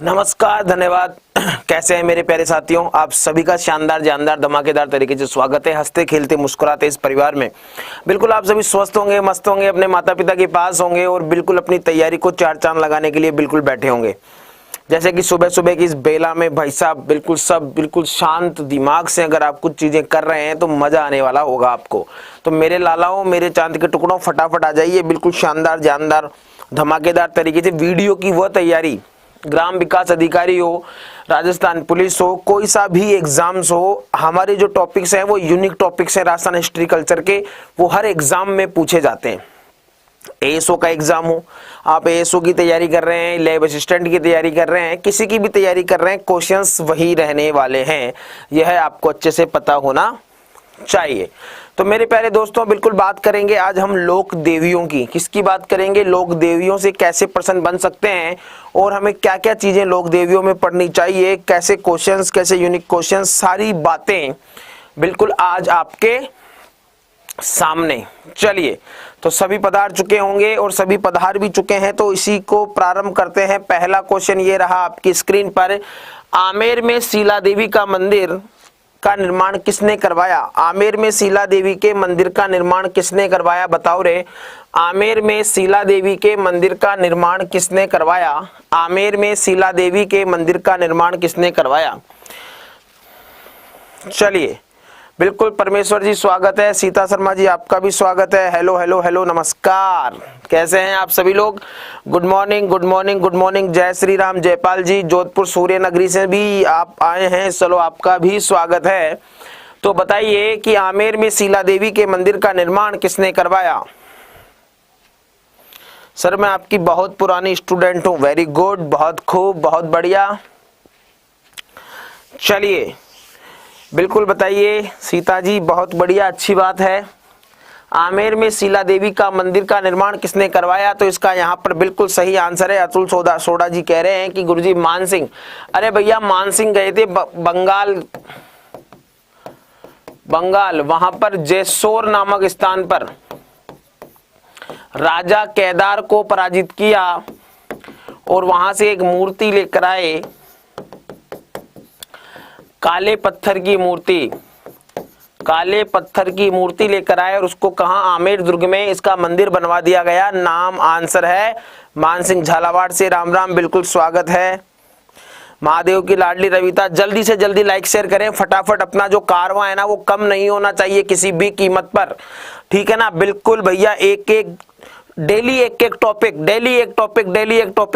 नमस्कार, धन्यवाद। कैसे हैं मेरे प्यारे साथियों? आप सभी का शानदार जानदार धमाकेदार तरीके से स्वागत है। हंसते खेलते मुस्कुराते इस परिवार में बिल्कुल आप सभी स्वस्थ होंगे, मस्त होंगे, अपने माता पिता के पास होंगे और बिल्कुल अपनी तैयारी को चार चांद लगाने के लिए बिल्कुल बैठे होंगे। जैसे कि सुबह सुबह की इस बेला में भाई साहब बिल्कुल सब बिल्कुल शांत दिमाग से अगर आप कुछ चीजें कर रहे हैं तो मजा आने वाला होगा आपको। तो मेरे लालाओं, मेरे चांद के टुकड़ों, फटाफट आ जाइए। बिल्कुल शानदार जानदार धमाकेदार तरीके से वीडियो की वह तैयारी, ग्राम विकास अधिकारी हो, राजस्थान पुलिस हो, कोई सा भी एग्जाम्स हो, हमारे जो टॉपिक्स हैं वो यूनिक टॉपिक्स हैं राजस्थान हिस्ट्री कल्चर के, वो हर एग्जाम में पूछे जाते हैं। एएसओ का एग्जाम हो, आप एएसओ की तैयारी कर रहे हैं, लैब असिस्टेंट की तैयारी कर रहे हैं, किसी की भी तैयारी कर रहे हैं, क्वेश्चंस वही रहने वाले हैं। यह आपको अच्छे से पता होना चाहिए। तो मेरे प्यारे दोस्तों, बिल्कुल बात करेंगे आज हम लोक देवियों की। किसकी बात करेंगे? लोक देवियों से कैसे प्रश्न बन सकते हैं और हमें क्या क्या चीजें लोक देवियों में पढ़नी चाहिए, कैसे क्वेश्चंस, कैसे यूनिक क्वेश्चंस, सारी बातें बिल्कुल आज आपके सामने। चलिए, तो सभी पधार चुके होंगे और सभी पधार भी चुके हैं, तो इसी को प्रारंभ करते हैं। पहला क्वेश्चन ये रहा आपकी स्क्रीन पर। आमेर में शीला देवी का मंदिर का निर्माण किसने करवाया? आमेर में शीला देवी के मंदिर का निर्माण किसने करवाया? बताओ रे। आमेर में शीला देवी के मंदिर का निर्माण किसने करवाया? आमेर में शीला देवी के मंदिर का निर्माण किसने करवाया? चलिए, बिल्कुल परमेश्वर जी स्वागत है, सीता शर्मा जी आपका भी स्वागत है। हेलो हेलो हेलो, नमस्कार, कैसे हैं आप सभी लोग? Good morning good morning good morning. जय श्री राम। जयपाल जी जोधपुर सूर्य नगरी से भी आप आए हैं, चलो आपका भी स्वागत है। तो बताइए कि आमेर में शीला देवी के मंदिर का निर्माण किसने करवाया? सर मैं आपकी बहुत पुरानी स्टूडेंट हूं। वेरी गुड, बहुत खूब, बहुत बढ़िया। चलिए बिल्कुल बताइए सीता जी, बहुत बढ़िया, अच्छी बात है। आमेर में शीला देवी का मंदिर का निर्माण किसने करवाया? तो इसका यहाँ पर बिल्कुल सही आंसर है। अतुल सोडा जी कह रहे हैं कि गुरुजी मान सिंह। अरे भैया, मान सिंह गए थे बंगाल, वहां पर जेसोर नामक स्थान पर राजा केदार को पराजित किया और वहां से एक मूर्ति लेकर आए, काले पत्थर की मूर्ति लेकर आए और उसको कहा आमेर दुर्ग में इसका मंदिर बनवा दिया गया। नाम आंसर है मान सिंह। झालावाड़ से राम राम, बिल्कुल स्वागत है। महादेव की लाडली रविता, जल्दी से जल्दी लाइक शेयर करें फटाफट। अपना जो कारवां है ना वो कम नहीं होना चाहिए किसी भी कीमत पर, ठीक है ना? बिल्कुल भैया, डेली एक टॉपिक,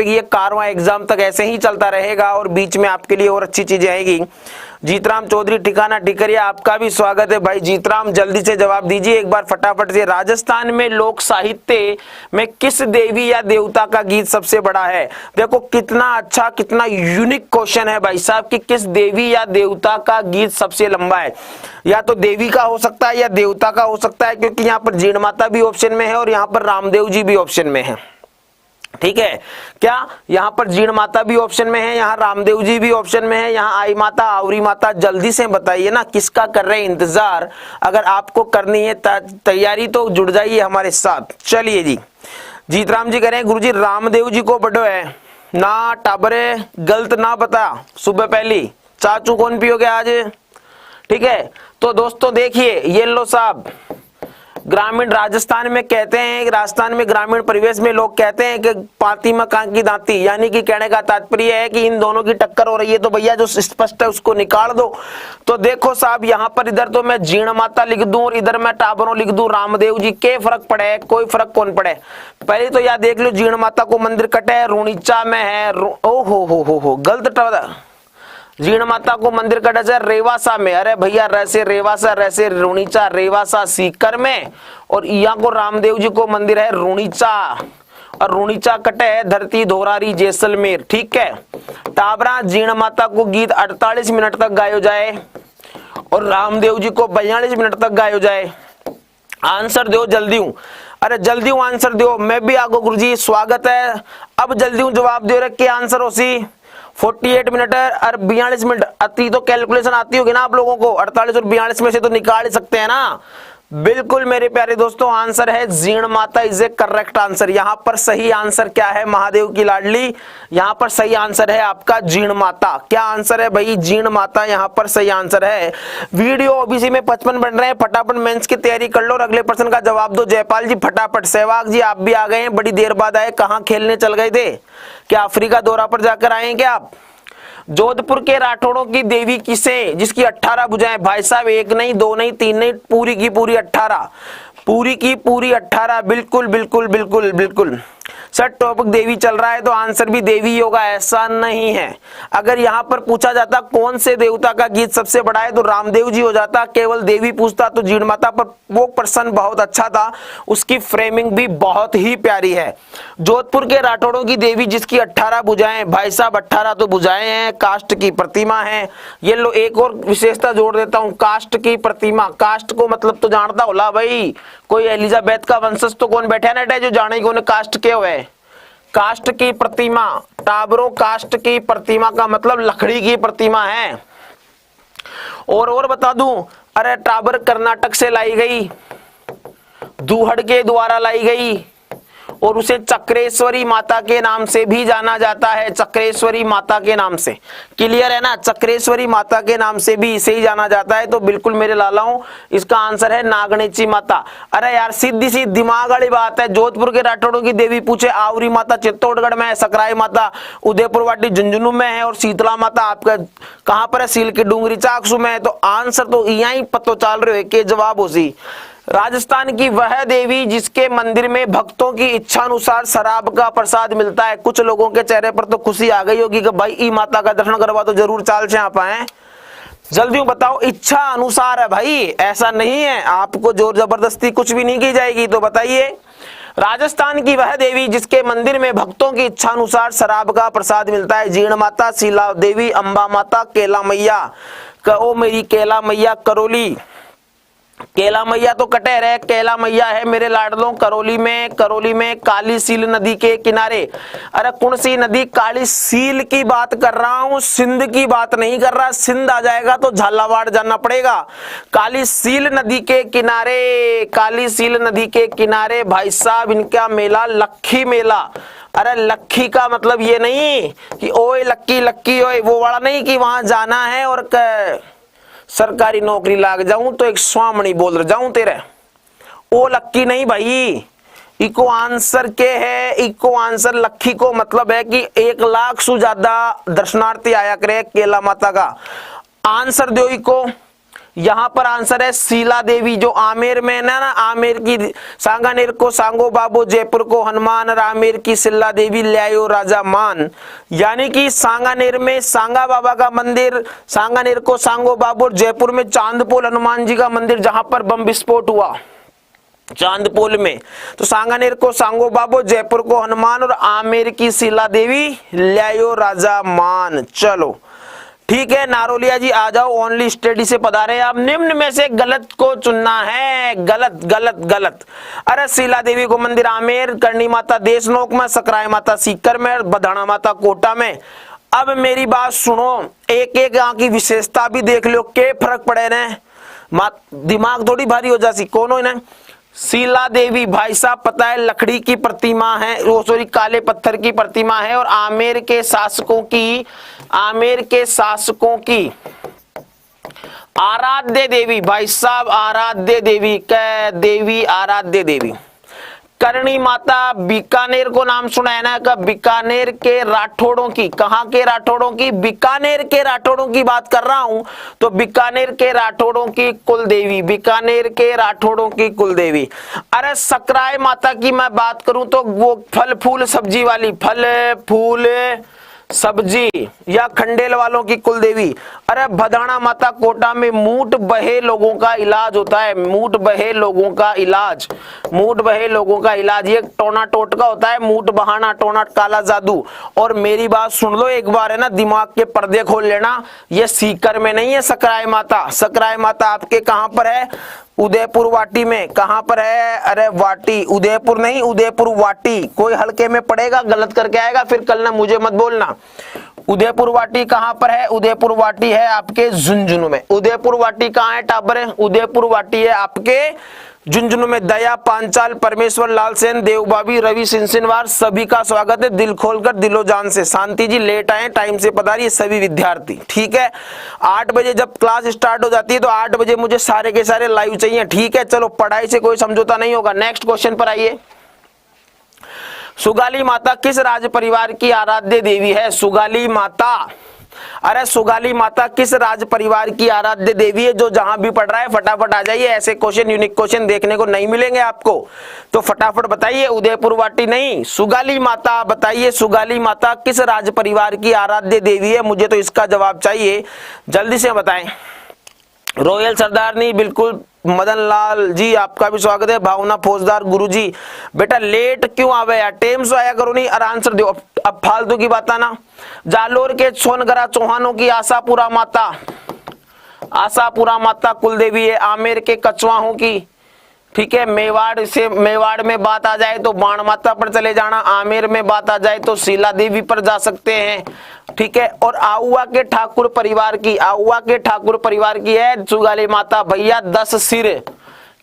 ये कारवां एग्जाम तक ऐसे ही चलता रहेगा और बीच में आपके लिए और अच्छी चीजें आएगी। जीतराम चौधरी ठिकाना टिकरिया, आपका भी स्वागत है भाई जीतराम, जल्दी से जवाब दीजिए एक बार फटाफट से। राजस्थान में लोक साहित्य में किस देवी या देवता का गीत सबसे बड़ा है? देखो कितना अच्छा, कितना यूनिक क्वेश्चन है भाई साहब कि किस देवी या देवता का गीत सबसे लंबा है। या तो देवी का हो सकता है या देवता का हो सकता है, क्योंकि यहाँ पर जीण माता भी ऑप्शन में है और यहाँ पर रामदेव जी भी ऑप्शन में है, ठीक है क्या? यहाँ पर जीण माता भी ऑप्शन में है, यहाँ रामदेव जी भी ऑप्शन में है, यहाँ आई माता, आवरी माता। जल्दी से बताइए ना किसका कर रहे हैं इंतजार। अगर आपको करनी है तैयारी तो जुड़ जाइए हमारे साथ। चलिए जी, जीतराम जी कह रहे हैं गुरुजी रामदेव जी को बड़ो है ना, टाबरे गलत ना बता। सुबह पहली चाचू कौन पियोगे आज, ठीक है? तो दोस्तों देखिए, ये लो साहब, ग्रामीण राजस्थान में कहते हैं, राजस्थान में ग्रामीण परिवेश में लोग कहते हैं कि पाती मकान की दांती, यानी कि कहने का तात्पर्य है कि इन दोनों की टक्कर हो रही है, तो भैया जो स्पष्ट है उसको निकाल दो। तो देखो साहब, यहाँ पर इधर तो मैं जीण माता लिख दूं और इधर मैं टाबरों लिख दूं रामदेव जी, के फर्क पड़े? कोई फर्क कौन पड़े? पहले तो यार देख लो, जीण माता को मंदिर कटे रूणीचा में है, ओ हो गलत। जीण माता को मंदिर कटा जाए रेवासा में, अरे भैया रैसे रेवासा, रैसे रूणीचा, रेवासा सीकर में, और यहाँ को रामदेव जी को मंदिर है रूणीचा, और रूणीचा कटे है धरती धोरारी जैसलमेर, ठीक है? टाबरा जीण माता को गीत 48 मिनट तक गायो जाए और रामदेव जी को 42 मिनट तक गायो जाए। आंसर दो जल्दी हूं, अरे जल्दी हूं आंसर दो। मैं भी आगो गुरुजी, स्वागत है। अब जल्दी हूं जवाब दे रहे आंसर हो सी 48 मिनट और 42 मिनट। अति तो कैलकुलेशन आती होगी ना आप लोगों को, 48 और 42 में से तो निकाल ही सकते हैं ना। बिल्कुल मेरे प्यारे दोस्तों, आंसर है Jeen Mata is A correct answer. यहां पर सही आंसर क्या है महादेव की लाडली, यहां पर सही आंसर है आपका जीण माता। क्या आंसर है भाई? जीण माता यहां पर सही आंसर है। वीडियो ओबीसी में 55 बन रहे हैं, फटाफट मेंस की तैयारी कर लो और अगले प्रश्न का जवाब दो। जयपाल जी फटाफट। सहवाग जी आप भी आ गए हैं, बड़ी देर बाद आए, कहां खेलने चल गए थे? क्या अफ्रीका दौरा पर जाकर आए हैं क्या आप? जोधपुर के राठौड़ों की देवी किसे, जिसकी 18 भुजाएं? भाई साहब एक नहीं, दो नहीं, तीन नहीं, पूरी की पूरी 18, पूरी की पूरी 18। बिल्कुल बिल्कुल बिल्कुल बिल्कुल सर, टॉपिक देवी चल रहा है तो आंसर भी देवी ही होगा, ऐसा नहीं है। अगर यहां पर पूछा जाता कौन से देवता का गीत सबसे बड़ा है तो रामदेव जी हो जाता। केवल देवी पूछता तो जीण माता, पर वो प्रश्न बहुत अच्छा था, उसकी फ्रेमिंग भी बहुत ही प्यारी है। जोधपुर के राठौड़ों की देवी जिसकी 18 भुजाएं? भाई साहब 18 तो भुजाएं हैं, काष्ठ की प्रतिमा है। ये लो एक और विशेषता जोड़ देता हूं, काष्ठ की प्रतिमा। काष्ठ को मतलब तो जानता होला भाई, कोई एलिजाबेथ का वंशज तो कौन बैठा ना जो जाने कौन काष्ठ के हुए। काष्ठ की प्रतिमा, टाबरों काष्ठ की प्रतिमा का मतलब लकड़ी की प्रतिमा है। और बता दूं, अरे टाबर कर्नाटक से लाई गई, दूहड़ के द्वारा लाई गई, और उसे चक्रेश्वरी माता के नाम से भी जाना जाता है। चक्रेश्वरी माता के नाम से, क्लियर है ना? चक्रेश्वरी माता के नाम से भी इसे ही जाना जाता है। तो बिल्कुल मेरे लालाओं, इसका आंसर है नागणेची माता। अरे यार सीधी सी दिमाग वाली बात है। जोधपुर के राठौड़ों की देवी पूछे, आवरी माता चित्तौड़गढ़ में है, सकराई माता उदयपुर वाटी झुंझुनू में है, और शीतला माता आपका कहां पर है? सील की डूंगरी चाकसू में है। तो आंसर तो यही पतो चल रहे हो कि जवाब उसी। राजस्थान की वह देवी जिसके मंदिर में भक्तों की इच्छा अनुसार शराब का प्रसाद मिलता है। कुछ लोगों के चेहरे पर तो खुशी आ गई होगी कि भाई ई माता का दर्शन करवा तो जरूर चाल से आप आए। जल्दी बताओ, इच्छा अनुसार है भाई, ऐसा नहीं है आपको जोर जबरदस्ती कुछ भी नहीं की जाएगी। तो बताइए, राजस्थान की वह देवी जिसके मंदिर में भक्तों की इच्छा अनुसार शराब का प्रसाद मिलता है। जीण माता, शीला देवी, अंबा माता, केला मैया। कहो मेरी केला मैया करौली। केला मैया तो कटेर है, केला मैया है मेरे लाडलों करौली में काली सील नदी के किनारे। अरे कौन सी नदी? काली सील की बात कर रहा हूं, सिंध की बात नहीं कर रहा। सिंध आ जाएगा तो झालावाड़ जाना पड़ेगा। काली सील नदी के किनारे, काली सील नदी के किनारे भाई साहब इनका मेला लक्खी मेला। अरे लक्खी का मतलब ये नहीं कि ओए लक्की लक्की ओए, वो वाला नहीं कि वहां जाना है और सरकारी नौकरी लाग जाऊं तो एक स्वामणी बोल जाऊं तेरे, ओ लक्की नहीं भाई। इको आंसर के है, इको आंसर लक्खी को मतलब है कि 1 लाख से ज्यादा दर्शनार्थी आया करे केला माता का। आंसर दो इको। यहां पर आंसर है शीला देवी, जो आमेर में ना आमेर की सांगानेर को सांगो बाबू, जयपुर को हनुमान, और आमेर की शीला देवी ल्यायो राजा मान। यानी कि सांगानेर में सांगा बाबा का मंदिर, सांगानेर को सांगो बाबू, जयपुर में चांदपोल हनुमान जी का मंदिर जहां पर बम विस्फोट हुआ चांदपोल में। तो सांगानेर को सांगो बाबू, जयपुर को हनुमान, और आमेर की शीला देवी ल्यायो राजा मान। चलो ठीक है नारोलिया जी आ जाओ, ओनली स्टडी से पधारे आप। निम्न में से गलत को चुनना है, गलत गलत गलत। अरे शीला देवी को मंदिर आमेर, करणी माता देशनोक में, सकराय माता सीकर में, बधाना माता कोटा में। अब मेरी बात सुनो, एक एक यहाँ की विशेषता भी देख लो, के फर्क पड़े ने, दिमाग थोड़ी भारी हो जाती। कौन हो इन्हें? शीला देवी भाई साहब पता है लकड़ी की प्रतिमा है, वो सॉरी काले पत्थर की प्रतिमा है, और आमेर के शासकों की आराध्य देवी भाई साहब, आराध्य देवी कै देवी, आराध्य देवी। करणी माता बीकानेर को नाम सुना है ना? का बीकानेर के राठौड़ों की, कहां के राठौड़ों की? बीकानेर के राठौड़ों की बात कर रहा हूं। तो बीकानेर के राठौड़ों की कुल देवी, बीकानेर के राठौड़ों की कुल देवी। अरे सकराय माता की मैं बात करूं तो वो फल फूल सब्जी वाली, फल फूल सब्जी या खंडेल वालों की कुल देवी। अरे भदाना माता कोटा में मूठ बहे लोगों का इलाज होता है, मूठ बहे लोगों का इलाज, मूठ बहे लोगों का इलाज। ये टोना टोटका होता है, मूठ बहाना, टोना काला जादू। और मेरी बात सुन लो एक बार है ना, दिमाग के पर्दे खोल लेना। ये सीकर में नहीं है सकराय माता, सकराय माता आपके कहां पर है? उदयपुर वाटी में। कहां पर है? अरे वाटी, उदयपुर नहीं, उदयपुर वाटी। कोई हल्के में पड़ेगा गलत करके आएगा फिर कल ना मुझे मत बोलना। उदयपुर वाटी कहां पर है? उदयपुर वाटी है आपके झुंझुनू में। उदयपुर वाटी कहां है टाबर? उदयपुर वाटी है आपके झुंझुनू में। दया पांचाल, परमेश्वर लाल सेन, देवबाबी, रवि सिंसिनवार, सभी का स्वागत है दिल खोलकर दिलो जान से। शांति जी लेट आए, टाइम से पधारिए सभी विद्यार्थी, ठीक है। 8 बजे जब क्लास स्टार्ट हो जाती है तो 8 बजे मुझे सारे के सारे लाइव चाहिए, ठीक है। चलो पढ़ाई से कोई समझौता नहीं होगा। नेक्स्ट क्वेश्चन पर आइए। सुगाली माता किस राज परिवार की आराध्य देवी है? सुगाली माता, अरे सुगाली माता किस राज परिवार की आराध्य देवी है? जो जहां भी पढ़ रहा है फटाफट आ जाइए, ऐसे क्वेश्चन यूनिक क्वेश्चन देखने को नहीं मिलेंगे आपको, तो फटाफट बताइए। उदयपुर वाटी नहीं, सुगाली माता बताइए। सुगाली माता किस राज परिवार की आराध्य देवी है? मुझे तो इसका जवाब चाहिए, जल्दी से बताएं। रॉयल सरदारनी, बिल्कुल। मदन लाल जी आपका भी स्वागत है। भावना फौजदार, गुरुजी बेटा लेट क्यों आवे यार, टाइम से आया करो नहीं और आंसर दो, अब फालतू की बात ना। जालोर के सोनगरा चौहानों की आशापुरा माता, आशापुरा माता कुल देवी है। आमेर के कछवाहों की, ठीक है। मेवाड़ में बात आ जाए तो बाण माता पर चले जाना, आमेर में बात आ जाए तो शीला देवी पर जा सकते हैं, ठीक है। और आउआ के ठाकुर परिवार की, आउआ के ठाकुर परिवार की है सुगाली माता भैया 10 सिर।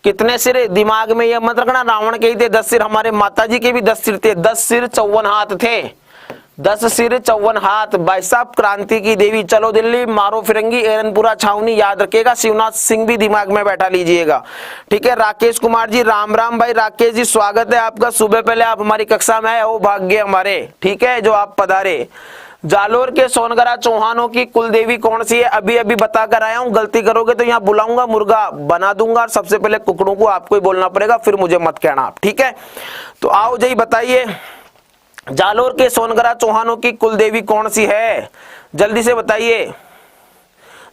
कितने सिर? दिमाग में ये मत रखना रावण के ही थे 10 सिर, हमारे माता जी के भी 10 सिर थे। 10 सिर 54 हाथ थे, 10 सिर 54 हाथ। भाई साहब क्रांति की देवी, चलो दिल्ली, मारो फिरंगी, एरनपुरा छावनी, याद रखिएगा। शिवनाथ सिंह भी दिमाग में बैठा लीजिएगा, ठीक है। राकेश कुमार जी, राम राम भाई राकेश जी, स्वागत है आपका। सुबह पहले आप हमारी कक्षा में आए, वो भाग्य हमारे, ठीक है, जो आप पधारे। जालोर के सोनगरा चौहानों की कुलदेवी कौन सी है? अभी अभी बता कर आया हूं, गलती करोगे तो यहाँ बुलाऊंगा, मुर्गा बना दूंगा और सबसे पहले कुकड़ों को आपको ही बोलना पड़ेगा, फिर मुझे मत कहना आप, ठीक है। तो आओ जी बताइए, जालोर के सोनगरा चौहानों की कुलदेवी कौन सी है? जल्दी से बताइए,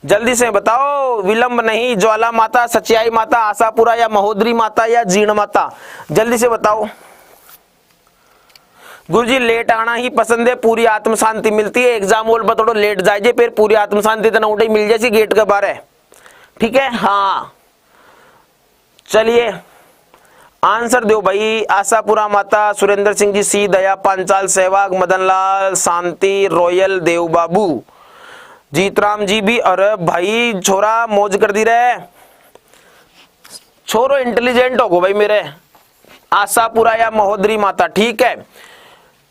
जल्दी से बताओ, विलंब नहीं। ज्वाला माता, सचियाई माता, आशापुरा या महोदरी माता या जीर्ण माता, जल्दी से बताओ। गुरुजी लेट आना ही पसंद है, पूरी आत्म शांति मिलती है। एग्जाम हॉल पर थोड़ा लेट जाइए, फिर पूरी आत्म शांति तना उठे मिल जाए गेट के बाहर है, ठीक है। हाँ चलिए आंसर दो भाई। आशापुरा माता, सुरेंद्र सिंह जी सी, दया पांचाल, सहवाग, मदन लाल, शांति, रॉयल, देव बाबू, जीतराम जी भी। अरे भाई छोरा मौज कर दी रहे, छोरो इंटेलिजेंट हो भाई मेरे। आशापुरा या महोदरी माता, ठीक है।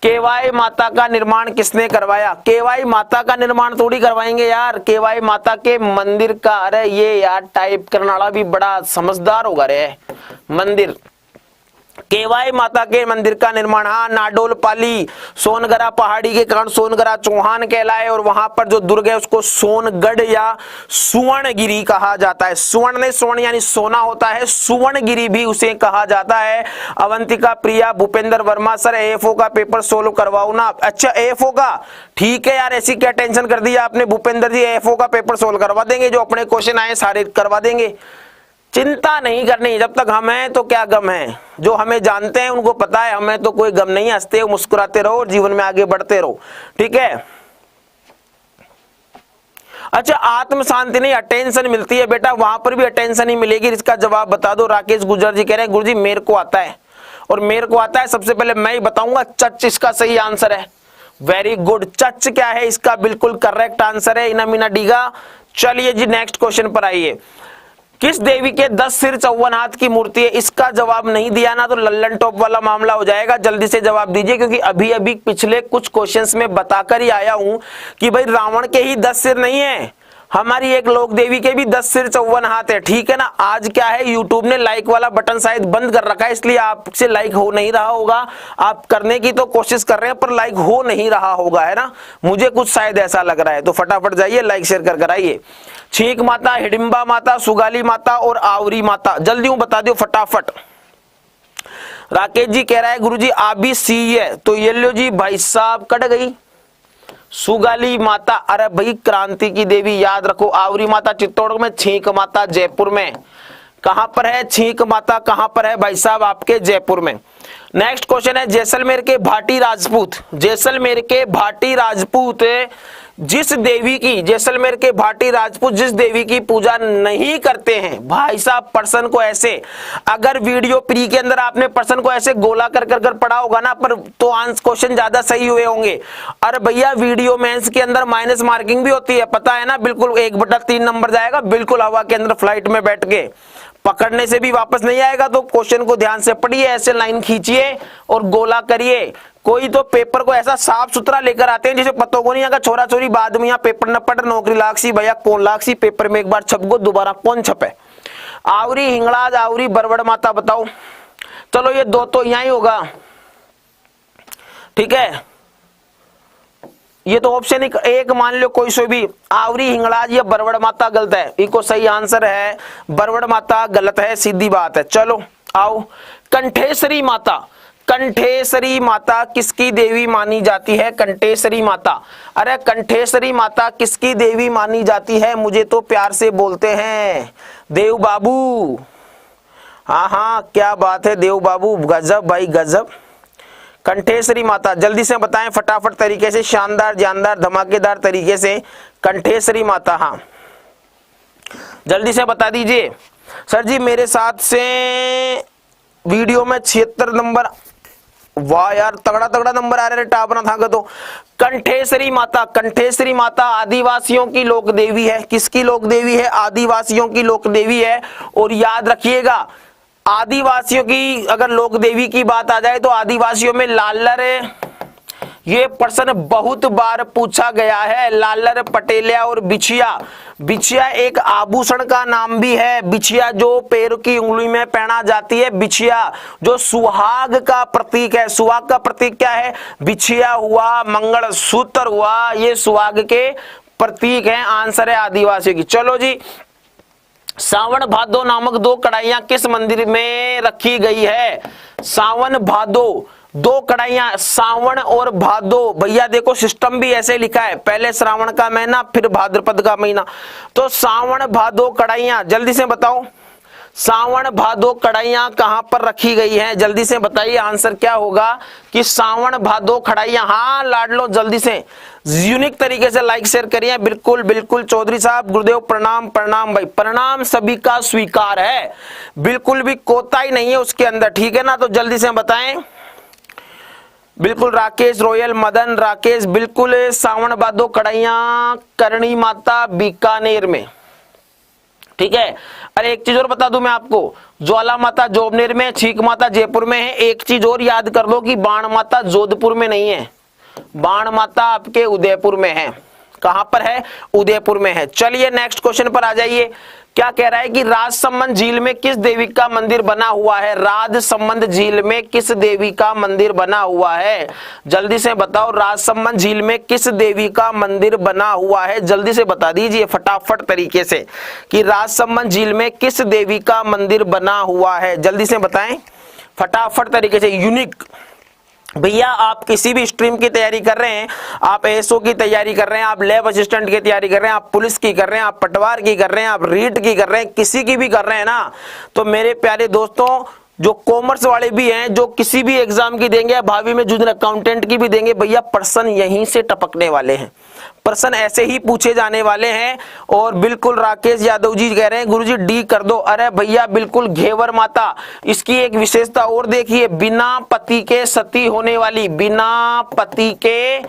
केवाई माता का निर्माण किसने करवाया? केवाई माता का निर्माण थोड़ी करवाएंगे यार, केवाई माता के मंदिर का। अरे ये यार टाइप करने वाला भी बड़ा समझदार होगा रे। मंदिर, केवाई माता के मंदिर का निर्माण, हाँ, नाडोल पाली, सोनगरा पहाड़ी के कारण सोनगरा चौहान कहलाए, और वहां पर जो दुर्ग है उसको सोनगढ़ या सुवर्णगिरी कहा जाता है। सुवर्ण ने स्वर्ण यानी सोना होता है, सुवर्णगिरी भी उसे कहा जाता है। अवंतिका प्रिया, भूपेंद्र वर्मा, सर एएफओ का पेपर सोल्व करवाओ ना। अच्छा एएफओ का, ठीक है यार, ऐसी क्या टेंशन कर दी आपने भूपेंद्र जी, एएफओ का पेपर सोल्व करवा देंगे, जो अपने क्वेश्चन आए सारे करवा देंगे, चिंता नहीं करनी। जब तक हम हैं तो क्या गम है, जो हमें जानते हैं उनको पता है, हमें तो कोई गम नहीं। हंसते हो, मुस्कुराते रहो, जीवन में आगे बढ़ते रहो, ठीक है। अच्छा आत्म शांति नहीं, अटेंशन मिलती है बेटा, वहां पर भी अटेंशन ही मिलेगी। इसका जवाब बता दो। राकेश गुजर जी कह रहे हैं गुरुजी मेरे को आता है, और मेरे को आता है सबसे पहले मैं ही बताऊंगा, चच इसका सही आंसर है। वेरी गुड, चच क्या है इसका बिल्कुल करेक्ट आंसर है, इना मीना डीगा। चलिए जी नेक्स्ट क्वेश्चन पर आइए। किस देवी के 10 सिर 54 हाथ की मूर्ति है? इसका जवाब नहीं दिया ना तो लल्लन टॉप वाला मामला हो जाएगा। जल्दी से जवाब दीजिए, क्योंकि अभी अभी पिछले कुछ क्वेश्चंस में बताकर ही आया हूं कि भाई रावण के ही 10 सिर नहीं है, हमारी एक लोक देवी के भी 10 सिर 54 हाथ है, ठीक है ना। आज क्या है, यूट्यूब ने लाइक वाला बटन शायद बंद कर रखा है, इसलिए आपसे लाइक हो नहीं रहा होगा। आप करने की तो कोशिश कर रहे हैं पर लाइक हो नहीं रहा होगा, है ना, मुझे कुछ शायद ऐसा लग रहा है। तो फटाफट जाइए लाइक शेयर कर कराइए। छींक माता, हिडिंबा माता, सुगाली माता और आवरी माता, जल्दी हूं बता दो फटाफट। राकेश जी कह रहा है गुरुजी आबी सी है, तो ये लो जी भाई साहब कट गई सुगाली माता। अरे भाई क्रांति की देवी याद रखो। आवरी माता चित्तौड़ में, छींक माता जयपुर में। कहां पर है छींक माता, कहां पर है भाई साहब आपके जयपुर में। नेक्स्ट क्वेश्चन है जैसलमेर के भाटी राजपूत, जैसलमेर के भाटी राजपूत जिस देवी की, जैसलमेर के भाटी राजपूत जिस देवी की पूजा नहीं करते हैं, भाई साहब पर्सन को ऐसे, अगर वीडियो प्री के अंदर आपने पर्सन को ऐसे गोला कर कर कर पढ़ा होगा ना, पर तो आंसर क्वेश्चन ज्यादा सही हुए होंगे। अरे भैया वीडियो मेंस के अंदर माइनस मार्किंग भी होती है, पता है ना, बिल्कुल 1/3 नंबर जाएगा, बिल्कुल हवा के अंदर फ्लाइट में बैठ के, पकड़ने से भी वापस नहीं आएगा। तो क्वेश्चन को ध्यान से पढ़िए, ऐसे लाइन खींचिए और गोला करिए। कोई तो पेपर को ऐसा साफ सुथरा लेकर आते हैं जिसे पता को नहीं, अगर छोरा छोरी बाद में यहाँ पेपर न पढ़, नौकरी लागसी भैया, कौन लागसी, पेपर में एक बार छप गो, दोबारा कौन छपे। आवरी हिंगलाज, आवरी बरवड़ माता, बताओ। चलो ये दो तो यहां ही होगा, ठीक है, ये तो ऑप्शन एक मान लो कोई सो भी, आवरी हिंगलाज या बरवड़ माता गलत है, इको सही आंसर है बरवड़ माता, गलत है, सीधी बात है। चलो आओ, कंठेश्वरी माता, कंठेश्वरी माता किसकी देवी मानी जाती है? कंठेश्वरी माता, अरे कंठेश्वरी माता किसकी देवी मानी जाती है? मुझे तो प्यार से बोलते हैं देव बाबू। हाँ हाँ क्या बात है देव बाबू, गजब भाई गजब। कंठेश्वरी माता जल्दी से बताएं फटाफट तरीके से, शानदार जानदार धमाकेदार तरीके से, कंठेश्वरी माता, हाँ जल्दी से बता दीजिए। सर जी मेरे साथ से वीडियो में 76 नंबर, वाह यार तगड़ा तगड़ा नंबर आ रहा है, टापना था तो। कंठेश्वरी माता, कंठेश्वरी माता आदिवासियों की लोक देवी है। किसकी लोक देवी है? आदिवासियों की लोक देवी है। और याद रखिएगा आदिवासियों की अगर लोक देवी की बात आ जाए तो आदिवासियों में लालर, ये प्रश्न बहुत बार पूछा गया है, लालर, पटेलिया और बिछिया। बिछिया एक आभूषण का नाम भी है, बिछिया जो पैर की उंगली में पहना जाती है, बिछिया जो सुहाग का प्रतीक है। सुहाग का प्रतीक क्या है? बिछिया हुआ, मंगलसूत्र हुआ, ये सुहाग के प्रतीक हैं। आंसर है आदिवासियों की। चलो जी, सावन भादो नामक दो कढ़ाइयां किस मंदिर में रखी गई है? सावन भादो, दो कढ़ाइयां, सावन और भादो। भैया देखो सिस्टम भी ऐसे लिखा है, पहले श्रावण का महीना फिर भाद्रपद का महीना, तो सावन भादो कढ़ाइयां, जल्दी से बताओ सावन भादो कढ़ाइयां कहां पर रखी गई हैं? जल्दी से बताइए आंसर क्या होगा कि सावन भादो कढ़ाइयां। हाँ लाडलो जल्दी से यूनिक तरीके से लाइक शेयर करिए। बिल्कुल बिल्कुल चौधरी साहब, गुरुदेव प्रणाम, प्रणाम भाई प्रणाम, सभी का स्वीकार है, बिल्कुल भी कोताही नहीं है उसके अंदर, ठीक है ना। तो जल्दी से बताएं। बिल्कुल राकेश रॉयल, मदन राकेश, बिल्कुल सावन भादो कढ़ाइयां करणी माता बीकानेर में, ठीक है। अरे एक चीज और बता दूं मैं आपको, ज्वाला माता जोबनेर में, छीक माता जयपुर में है। एक चीज और याद कर लो कि बाण माता जोधपुर में नहीं है, बाण माता आपके उदयपुर में है। कहां पर है? उदयपुर में है। चलिए नेक्स्ट क्वेश्चन पर आ जाइए। क्या कह रहा है कि राजसमंद झील में किस देवी का मंदिर बना हुआ है? राजसमंद झील में किस देवी का मंदिर बना हुआ है? जल्दी से बताओ, राजसमंद झील में किस देवी का मंदिर बना हुआ है? जल्दी से बता दीजिए फटाफट तरीके से कि राजसमंद झील में किस देवी का मंदिर बना हुआ है। जल्दी से बताएं फटाफट तरीके से, यूनिक। भैया आप किसी भी स्ट्रीम की तैयारी कर रहे हैं, आप एसओ की तैयारी कर रहे हैं, आप लैब असिस्टेंट की तैयारी कर रहे हैं, आप पुलिस की कर रहे हैं, आप पटवार की कर रहे हैं, आप रीट की कर रहे हैं, किसी की भी कर रहे हैं ना, तो मेरे प्यारे दोस्तों जो कॉमर्स वाले भी हैं, जो किसी भी एग्जाम की देंगे, भावी में जूनियर अकाउंटेंट की भी देंगे, भैया प्रश्न यहीं से टपकने वाले हैं, प्रश्न ऐसे ही पूछे जाने वाले हैं। और बिल्कुल राकेश यादव जी कह रहे हैं गुरुजी डी कर दो। अरे भैया बिल्कुल घेवर माता, इसकी एक विशेषता और देखिए, बिना पति के सती होने वाली, बिना पति के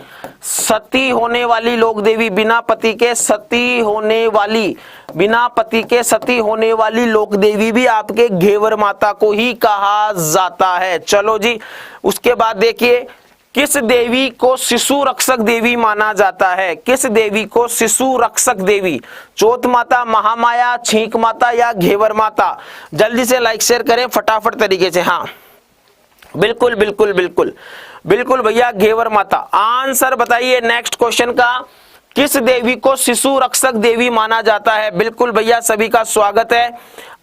सती होने वाली लोक देवी, बिना पति के सती होने वाली, बिना पति के सती होने वाली लोक देवी भी आपके घेवर माता को ही कहा जाता है। चलो जी, उसके बाद देखिए किस देवी को शिशु रक्षक देवी माना जाता है? किस देवी को शिशु रक्षक देवी? चौथ माता, महामाया, छींक माता या घेवर माता? जल्दी से लाइक शेयर करें फटाफट तरीके से। हाँ बिल्कुल बिल्कुल बिल्कुल बिल्कुल भैया घेवर माता। आंसर बताइए नेक्स्ट क्वेश्चन का, किस देवी को शिशु रक्षक देवी माना जाता है? बिल्कुल भैया सभी का स्वागत है।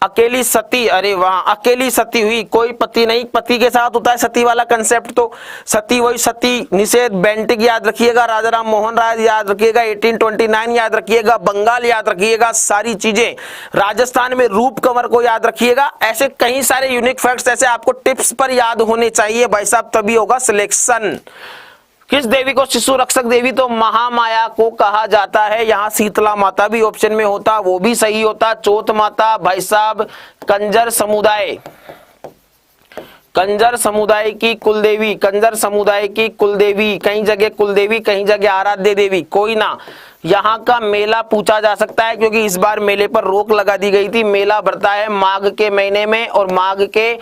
अकेली सती, अरे वाह, अकेली सती हुई, कोई पति नहीं, पति के साथ होता है सती वाला कंसेप्ट। तो सती वही सती निषेध, बेंटिक याद रखिएगा, राजा राम मोहन राय याद रखिएगा, 1829 याद रखिएगा, बंगाल याद रखिएगा, सारी चीजें, राजस्थान में रूप कंवर को याद रखिएगा। ऐसे कई सारे यूनिक फैक्ट्स ऐसे आपको टिप्स पर याद होने चाहिए भाई साहब, तभी होगा सिलेक्शन। किस देवी को शिशु रक्षक देवी तो महामाया को कहा जाता है। यहाँ शीतला माता भी ऑप्शन में होता, वो भी सही होता। चौथ माता भाई साहब कंजर समुदाय, कंजर समुदाय की कुलदेवी, कंजर समुदाय की कुलदेवी, कई जगह कुलदेवी कहीं जगह आराध्य देवी, कोई ना। यहाँ का मेला पूछा जा सकता है क्योंकि इस बार मेले पर रोक लगा दी गई थी। मेला भरता है माघ के महीने में और माघ के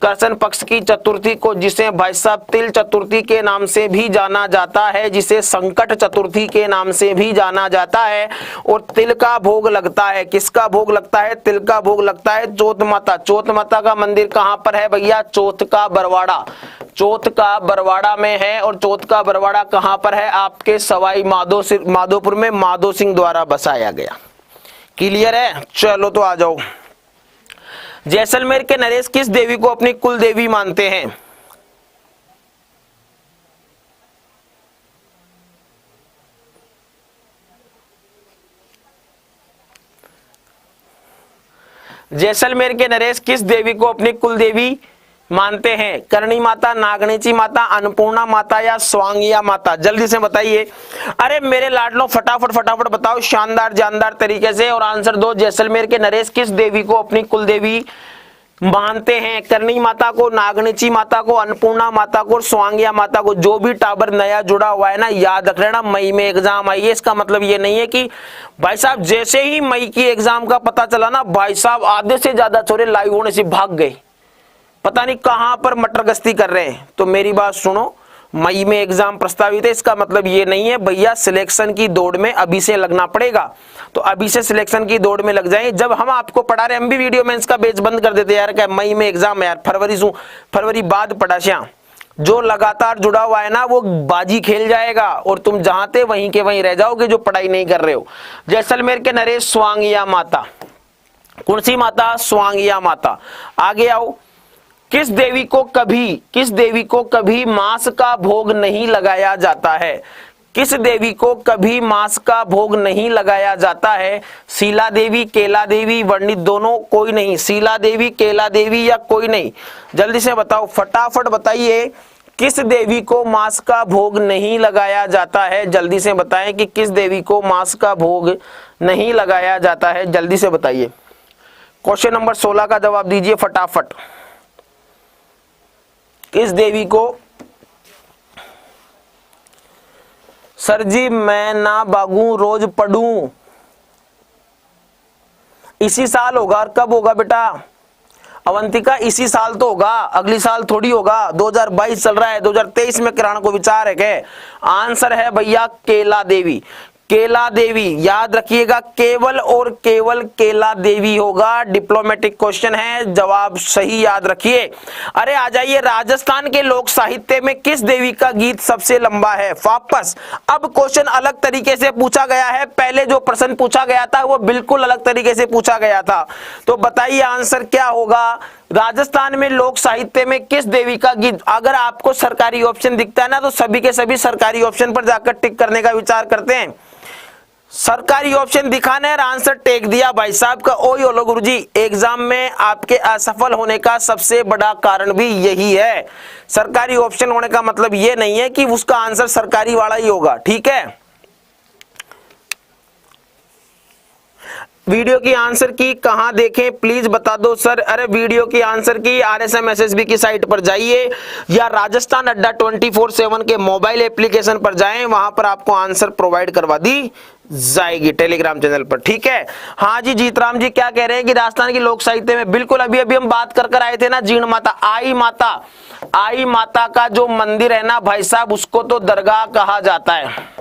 कृष्ण पक्ष की चतुर्थी को, जिसे भाई साहब तिल चतुर्थी के नाम से भी जाना जाता है, जिसे संकट चतुर्थी के नाम से भी जाना जाता है। और तिल का भोग लगता है, किसका भोग लगता है? तिल का भोग लगता है चौथ माता। चौथ माता का मंदिर कहां पर है भैया? चौथ का बरवाड़ा, चौथ का बरवाड़ा में है। और चौथ का बरवाड़ा कहां पर है? आपके सवाई माधोपुर में माधो सिंह द्वारा बसाया गया। क्लियर है? चलो तो आ जाओ। जैसलमेर के नरेश किस देवी को अपनी कुल देवी मानते हैं? जैसलमेर के नरेश किस देवी को अपनी कुल देवी मानते हैं? करणी माता, नागणेची माता, अन्नपूर्णा माता या स्वांगिया माता? जल्दी से बताइए। अरे मेरे लाडलो फटाफट फटाफट बताओ शानदार जानदार तरीके से और आंसर दो। जैसलमेर के नरेश किस देवी को अपनी कुल देवी मानते हैं? करणी माता को, नागणेची माता को, अन्नपूर्णा माता को, स्वांगिया माता को। जो भी टाबर नया जुड़ा हुआ है ना, याद रख लेना मई में एग्जाम आई है। इसका मतलब ये नहीं है कि भाई साहब जैसे ही मई की एग्जाम का पता चला ना, भाई साहब आधे से ज्यादा छोरे लाइव होने से भाग गए, पता नहीं कहां पर मटर गश्ती कर रहे हैं। तो मेरी बात सुनो, मई में एग्जाम प्रस्तावित है, इसका मतलब ये नहीं है भैया सिलेक्शन की दौड़ में अभी से लगना पड़ेगा। तो अभी से सिलेक्शन की दौड़ में लग जाए। जब हम आपको पढ़ा रहे, हम भी वीडियो मेंस का बैच बंद कर देते यार, क्या मई में एग्जाम है यार, फरवरी बाद पढ़ाशिया। जो लगातार जुड़ा हुआ है ना वो बाजी खेल जाएगा और तुम जहां थे वहीं के वहीं रह जाओगे जो पढ़ाई नहीं कर रहे हो। जैसलमेर के नरेश स्वांगिया माता, कौन सी माता? स्वांगिया माता। आगे आओ। किस देवी को कभी मांस का भोग नहीं लगाया जाता है? किस देवी को कभी मांस का भोग नहीं लगाया जाता है? शीला देवी, केला देवी, वर्णित दोनों, कोई नहीं। शीला देवी, केला देवी या कोई नहीं? जल्दी से बताओ, फटाफट बताइए किस देवी को मांस का भोग नहीं लगाया जाता है? जल्दी से बताएं कि किस देवी को मांस का भोग नहीं लगाया जाता है, जल्दी से बताइए। क्वेश्चन नंबर 16 का जवाब दीजिए फटाफट। किस देवी को? सर जी मैं ना भागूं रोज पढ़ूं, इसी साल होगा। और कब होगा बेटा? अवंतिका इसी साल तो होगा, अगली साल थोड़ी होगा। 2022 चल रहा है, 2023 में कराने को विचार है क्या? आंसर है भैया केला देवी। केला देवी याद रखिएगा, केवल और केवल केला देवी होगा। डिप्लोमेटिक क्वेश्चन है, जवाब सही याद रखिए। अरे आ जाइए, राजस्थान के लोक साहित्य में किस देवी का गीत सबसे लंबा है? वापस अब क्वेश्चन अलग तरीके से पूछा गया है। पहले जो प्रश्न पूछा गया था वो बिल्कुल अलग तरीके से पूछा गया था। तो बताइए आंसर क्या होगा? राजस्थान में लोक साहित्य में किस देवी का गीत? अगर आपको सरकारी ऑप्शन दिखता है ना तो सभी के सभी सरकारी ऑप्शन पर जाकर टिक करने का विचार करते हैं। सरकारी ऑप्शन दिखाना है, आंसर टेक दिया भाई साहब का। ओयो लो गुरुजी, एग्जाम में आपके असफल होने का सबसे बड़ा कारण भी यही है। सरकारी ऑप्शन होने का मतलब ये नहीं है कि उसका आंसर सरकारी वाला ही होगा, ठीक है। वीडियो की आंसर की कहां देखें प्लीज बता दो सर। अरे वीडियो की आंसर की RSM-SSB की साइट पर जाइए या राजस्थान अड्डा 24/7 के मोबाइल एप्लीकेशन पर जाएं, वहां पर आपको आंसर प्रोवाइड करवा दी जाएगी टेलीग्राम चैनल पर, ठीक है। हाँ जी, जीतराम जी क्या कह रहे हैं कि राजस्थान की लोक साहित्य में बिल्कुल अभी हम बात कर आए थे ना, जीण माता, आई माता का जो मंदिर है ना भाई साहब, उसको तो दरगाह कहा जाता है।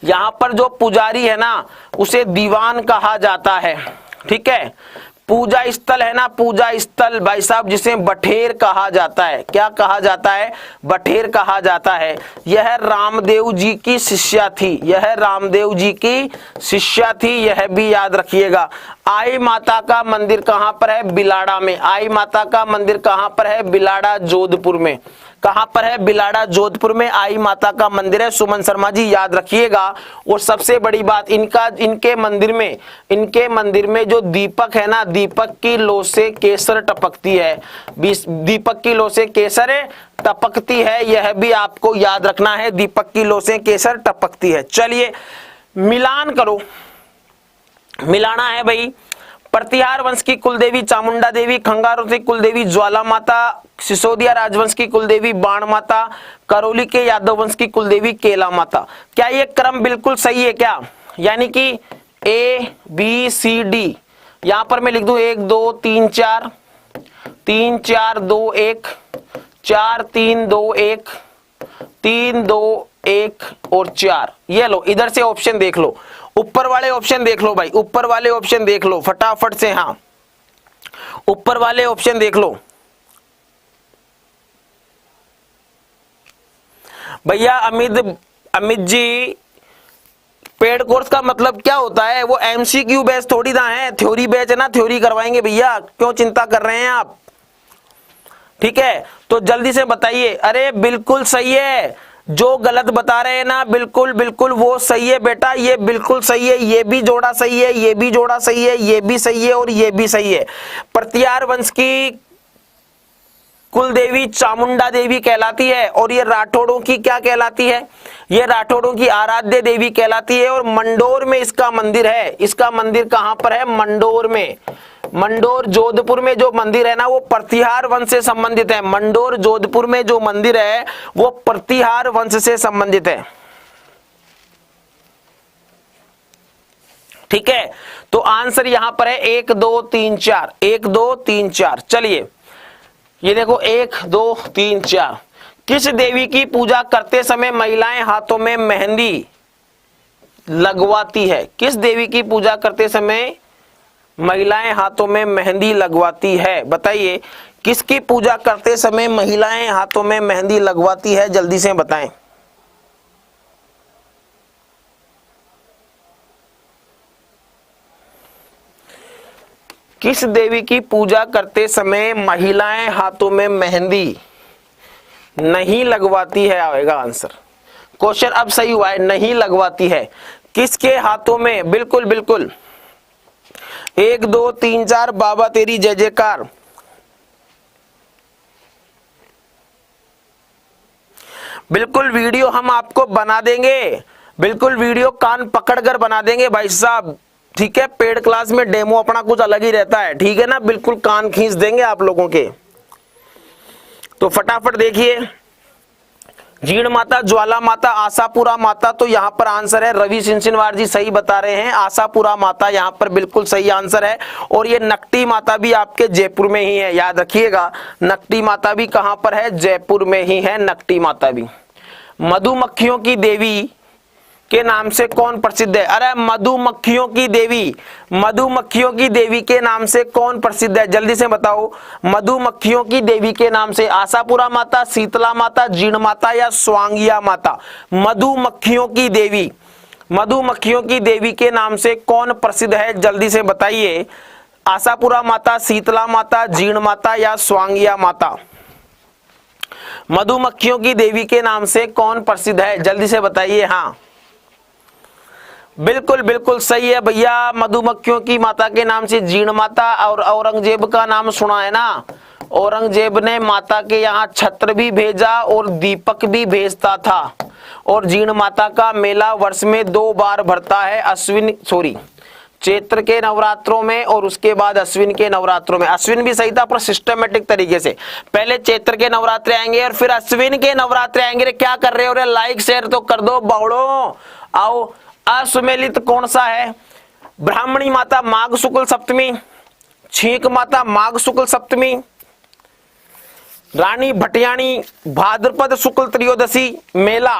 यहां पर जो पुजारी है ना उसे दीवान कहा जाता है, ठीक है। पूजा स्थल है ना, पूजा स्थल भाई साहब जिसे बठेर कहा जाता है। क्या कहा जाता है? बठेर कहा जाता है। यह रामदेव जी की शिष्या थी, यह रामदेव जी की शिष्या थी, यह भी याद रखिएगा। आई माता का मंदिर कहां पर है? बिलाड़ा में। आई माता का मंदिर कहां पर है? बिलाड़ा जोधपुर में। कहां पर है? बिलाड़ा जोधपुर में आई माता का मंदिर है। सुमन शर्मा जी याद रखिएगा। और सबसे बड़ी बात, इनके मंदिर में जो दीपक है ना, दीपक की लो से केसर टपकती है। दीपक की लो से केसर टपकती है, यह भी आपको याद रखना है। दीपक की लो से केसर टपकती है। चलिए मिलान करो, मिलाना है भाई। प्रतिहार वंश की कुलदेवी चामुंडा देवी, खंगारों की कुलदेवी ज्वाला माता, सिसोदिया राजवंश की कुलदेवी बाण माता, करौली के यादव वंश की कुलदेवी केला माता। क्या ये क्रम बिल्कुल सही है क्या? यानी कि ABCD, यहां पर मैं लिख दूं 1 2 3 4, 3 4 2 1, 4 3 2 1, 3 2 1 और 4। ये लो, इधर से ऑप्शन देख लो, ऊपर वाले ऑप्शन देख लो भाई, ऊपर वाले ऑप्शन देख लो फटाफट से। हाँ, ऊपर वाले ऑप्शन देख लो भैया। अमित जी, पेड कोर्स का मतलब क्या होता है? वो MCQ बैच थोड़ी ना है, थ्योरी बैच है ना, थ्योरी करवाएंगे भैया, क्यों चिंता कर रहे हैं आप? ठीक है, तो जल्दी से बताइए। अरे बिल्कुल सही है, जो गलत बता रहे हैं ना, बिल्कुल बिल्कुल वो सही है बेटा, ये बिल्कुल सही है। ये भी जोड़ा सही है, ये भी जोड़ा सही है, ये भी सही है और ये भी सही है। प्रतिहार वंश की कुलदेवी चामुंडा देवी कहलाती है और ये राठौड़ों की क्या कहलाती है? ये राठौड़ों की आराध्य देवी कहलाती है। और मंडोर में इसका मंदिर है। इसका मंदिर कहां पर है? मंडोर में। मंडोर जोधपुर में जो मंदिर है ना, वो प्रतिहार वंश से संबंधित है। मंडोर जोधपुर में जो मंदिर है वो प्रतिहार वंश से संबंधित है। ठीक है, तो आंसर यहां पर है 1 2 3 4, 1 2 3 4। चलिए ये देखो 1 2 3 4। किस देवी की पूजा करते समय महिलाएं हाथों में मेहंदी लगवाती है? किस देवी की पूजा करते समय महिलाएं हाथों में मेहंदी लगवाती है? बताइए, किसकी पूजा करते समय महिलाएं हाथों में मेहंदी लगवाती है? जल्दी से बताएं। किस देवी की पूजा करते समय महिलाएं हाथों में मेहंदी नहीं लगवाती है? आएगा आंसर। क्वेश्चन अब सही हुआ है, नहीं लगवाती है। किसके हाथों में? बिल्कुल बिल्कुल, 1 2 3 4। बाबा तेरी जय जयकार। बिल्कुल वीडियो हम आपको बना देंगे, बिल्कुल वीडियो कान पकड़कर बना देंगे भाई साहब। ठीक है, पेड क्लास में डेमो अपना कुछ अलग ही रहता है, ठीक है ना, बिल्कुल कान खींच देंगे आप लोगों के। तो फटाफट देखिए, जीण माता, ज्वाला माता, आशापुरा माता, तो यहां पर आंसर है। रवि सिंचनवार जी सही बता रहे हैं, आशापुरा माता यहां पर बिल्कुल सही आंसर है। और ये नकटी माता भी आपके जयपुर में ही है, याद रखिएगा। नकटी माता भी कहां पर है? जयपुर में ही है नकटी माता भी। मधुमक्खियों की देवी के नाम से कौन प्रसिद्ध है? अरे मधुमक्खियों की देवी, मधुमक्खियों की देवी के नाम से कौन प्रसिद्ध है? जल्दी से बताओ। मधुमक्खियों की देवी के नाम से आशापुरा माता, शीतला माता, जीण माता या स्वांगिया माता? मधुमक्खियों की देवी, मधुमक्खियों की देवी के नाम से कौन प्रसिद्ध है? जल्दी से बताइए। आशापुरा माता, शीतला माता, जीण माता या स्वांगिया माता? मधुमक्खियों की देवी के नाम से कौन प्रसिद्ध है? जल्दी से बताइए। हाँ बिल्कुल बिल्कुल सही है भैया, मधुमक्खियों की माता के नाम से जीण माता। और औरंगजेब का नाम सुना है ना, औरंगजेब ने माता के यहाँ छत्र भी भेजा और दीपक भी भेजता था। और जीण माता का मेला वर्ष में 2 बार भरता है, चैत्र के नवरात्रों में और उसके बाद अश्विन के नवरात्रों में। अश्विन भी सही था पर सिस्टमेटिक तरीके से, पहले चैत्र के नवरात्रे आएंगे और फिर अश्विन के नवरात्रे आएंगे। क्या कर रहे हो रे? लाइक शेयर तो कर दो बावड़ो। आओ, असुमेलित कौन सा है? ब्राह्मणी माता माघ शुक्ल सप्तमी, छींक माता माघ शुक्ल सप्तमी, रानी भटियाणी भाद्रपद शुक्ल त्रयोदशी मेला,